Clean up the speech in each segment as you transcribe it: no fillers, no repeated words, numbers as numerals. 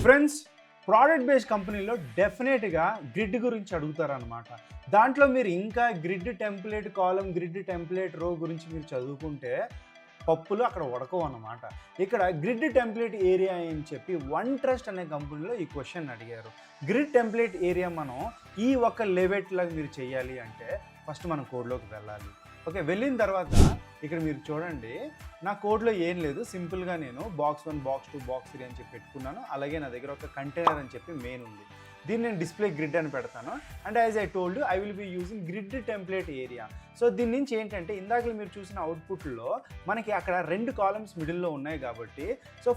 Friends, product based కంపెనీలో డెఫినెట్గా grid గురించి అడుగుతారనమాట. దాంట్లో మీరు ఇంకా గ్రిడ్ టెంప్లేట్ కాలం, గ్రిడ్ టెంప్లేట్ రో గురించి మీరు చదువుకుంటే పప్పులు అక్కడ ఉడకవు అన్నమాట. ఇక్కడ గ్రిడ్ టెంప్లేట్ ఏరియా అని చెప్పి వన్ ట్రస్ట్ అనే కంపెనీలో ఈ క్వశ్చన్ అడిగారు. గ్రిడ్ టెంప్లేట్ ఏరియా మనం ఈ ఒక్క లెవెట్లో మీరు చేయాలి అంటే ఫస్ట్ మనం కోడ్లోకి వెళ్ళాలి. ఓకే, వెళ్ళిన తర్వాత ఇక్కడ మీరు చూడండి, నా కోడ్లో ఏం లేదు, సింపుల్గా నేను బాక్స్ 1, బాక్స్ 2, బాక్స్ 3 అని చెప్పి పెట్టుకున్నాను. అలాగే నా దగ్గర ఒక కంటైనర్ అని చెప్పి మెయిన్ ఉంది. దీన్ని నేను డిస్ప్లే గ్రిడ్ అని పెడతాను. And as I told I will be using grid template area. So దీని నుంచి ఏంటంటే ఇందాక మీరు చూసిన అవుట్పుట్లో మనకి అక్కడ 2 కాలమ్స్ మిడిల్లో ఉన్నాయి కాబట్టి సో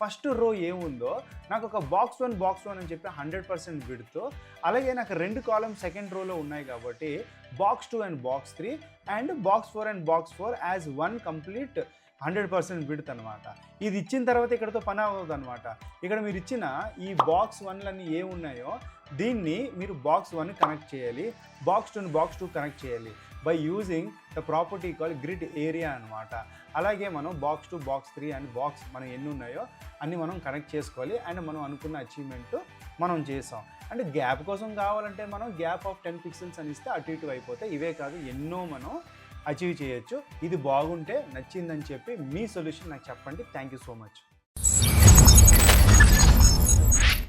ఫస్ట్ రో ఏముందో నాకు ఒక బాక్స్ 1 అని చెప్పి 100% విడ్తో, అలాగే నాకు 2 కాలమ్స్ సెకండ్ రోలో ఉన్నాయి కాబట్టి box 2 and box 3 and box 4 and box 4 as one complete 100% width అనమాట. ఇది ఇచ్చిన తర్వాత ఇక్కడతో పని అవ్వదు అనమాట. ఇక్కడ మీరు ఇచ్చిన ఈ బాక్స్ 1లన్నీ ఏమున్నాయో దీన్ని మీరు బాక్స్ 1 కనెక్ట్ చేయాలి, బాక్స్ 2 బాక్స్ 2 కనెక్ట్ చేయాలి by using the property call grid area అనమాట. అలాగే మనం బాక్స్ 2 బాక్స్ 3 అండ్ బాక్స్ మనం ఎన్ని ఉన్నాయో అన్నీ మనం కనెక్ట్ చేసుకోవాలి. అండ్ మనం అనుకున్న అచీవ్మెంట్ మనం చేసాం. అంటే గ్యాప్ కోసం కావాలంటే మనం గ్యాప్ ఆఫ్ 10 పిక్సెల్స్ అని ఇస్తే అటు ఇటు అయిపోతాయి. ఇవే కాదు ఎన్నో మనం అచీవ్ చేయొచ్చు. ఇది బాగుంటే నచ్చిందని చెప్పి మీ సొల్యూషన్ నాకు చెప్పండి. Thank you so much.